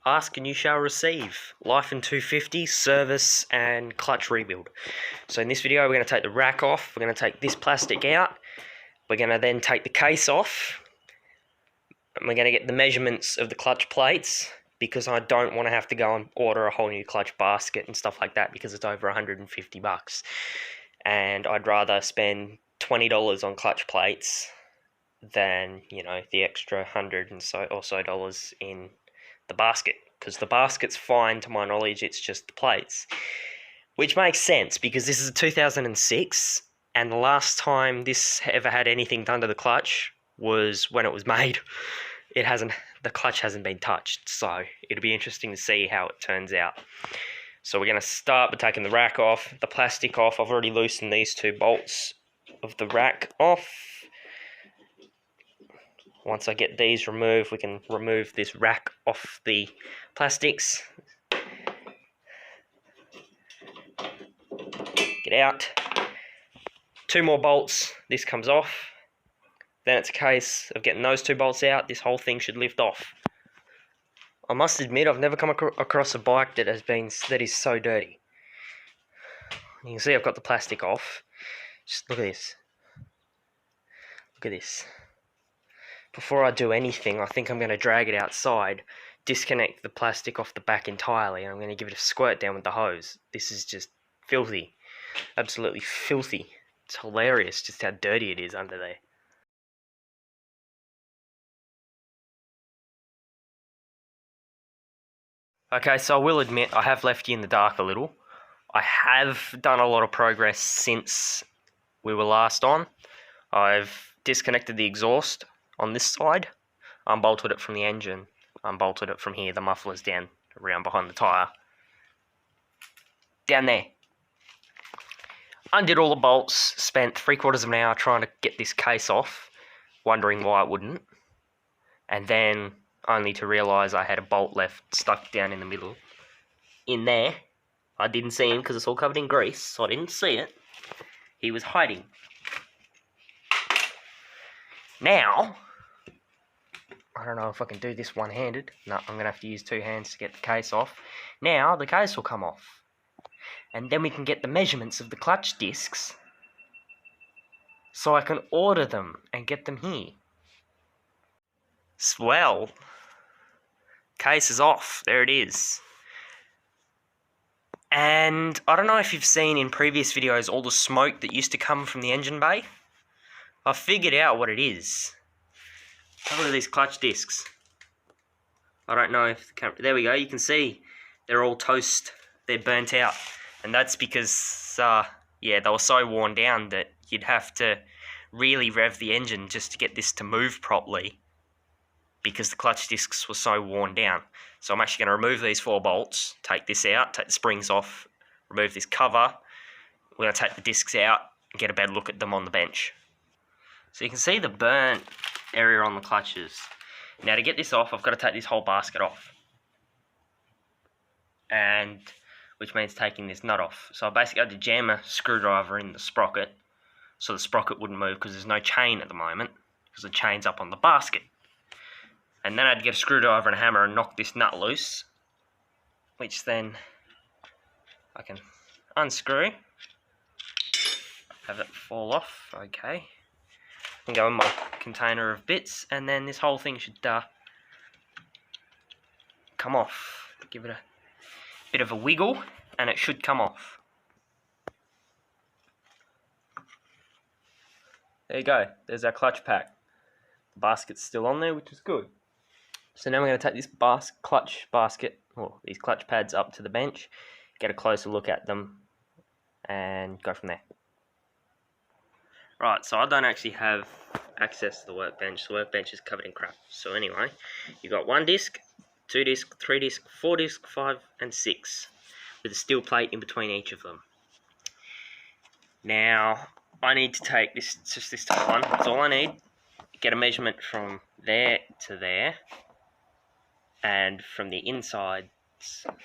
Ask and you shall receive. Lifan 250, service and clutch rebuild. So in this video we're going to take the rack off, we're going to take this plastic out, we're going to then take the case off, and we're going to get the measurements of the clutch plates, because I don't want to have to go and order a whole new clutch basket and stuff like that, because it's over $150. And I'd rather spend $20 on clutch plates than, the extra 100 and so dollars in the basket, because the basket's fine to my knowledge, it's just the plates, which makes sense because this is a 2006 and the last time this ever had anything done to the clutch was when it was made. The clutch hasn't been touched, so it'll be interesting to see how it turns out. So we're going to start by taking the rack off, the plastic off. I've already loosened these two bolts of the rack off. Once I get these removed, we can remove this rack off the plastics. Get out. Two more bolts, this comes off. Then it's a case of getting those two bolts out. This whole thing should lift off. I must admit, I've never come across a bike that is so dirty. You can see I've got the plastic off. Just look at this. Look at this. Before I do anything, I think I'm going to drag it outside, disconnect the plastic off the back entirely, and I'm going to give it a squirt down with the hose. This is just filthy. Absolutely filthy. It's hilarious just how dirty it is under there. Okay, so I will admit I have left you in the dark a little. I have done a lot of progress since we were last on. I've disconnected the exhaust on this side, unbolted it from the engine, unbolted it from here, the muffler's down around behind the tyre. Down there. Undid all the bolts, spent 3/4 of an hour trying to get this case off, wondering why it wouldn't, and then only to realise I had a bolt left stuck down in the middle. In there, I didn't see him because it's all covered in grease, so I didn't see it. He was hiding. Now, I don't know if I can do this one-handed. No, I'm going to have to use two hands to get the case off. Now, the case will come off. And then we can get the measurements of the clutch discs, so I can order them and get them here. Swell. Case is off. There it is. And I don't know if you've seen in previous videos all the smoke that used to come from the engine bay. I've figured out what it is. Have a look at these clutch discs. I don't know if the camera... There we go, you can see they're all toast. They're burnt out. And that's because, they were so worn down that you'd have to really rev the engine just to get this to move properly, because the clutch discs were so worn down. So I'm actually going to remove these 4 bolts, take this out, take the springs off, remove this cover. We're going to take the discs out and get a better look at them on the bench. So you can see the burnt area on the clutches. Now to get this off, I've got to take this whole basket off, and which means taking this nut off. So I basically had to jam a screwdriver in the sprocket so the sprocket wouldn't move, because there's no chain at the moment, because the chain's up on the basket. And then I had to get a screwdriver and a hammer and knock this nut loose, which then I can unscrew, have it fall off, okay, and go in my container of bits, and then this whole thing should come off. Give it a bit of a wiggle and it should come off. There you go, there's our clutch pack. The basket's still on there, which is good. So now we're going to take this clutch basket, or these clutch pads, up to the bench, get a closer look at them, and go from there. Right, so I don't actually have access to the workbench. The workbench is covered in crap. So anyway, you've got 1 disc, 2 disc, 3 disc, 4 disc, 5 and 6, with a steel plate in between each of them. Now, I need to take this, just this top one, that's all I need. Get a measurement from there to there, and from the inside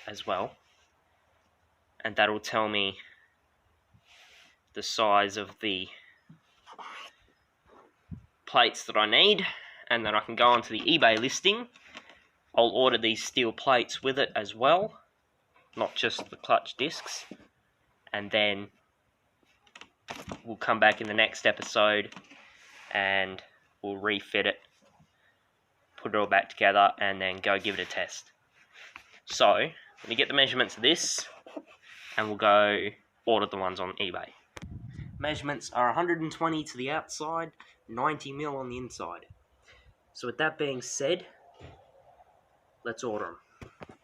as well, and that'll tell me the size of the plates that I need, and then I can go onto the eBay listing I'll order these steel plates with it as well, not just the clutch discs, and then we'll come back in the next episode and we'll refit it, put it all back together, and then go give it a test. So, let me get the measurements of this, and we'll go order the ones on eBay. Measurements are 120 to the outside, 90mm on the inside. So with that being said, let's order them.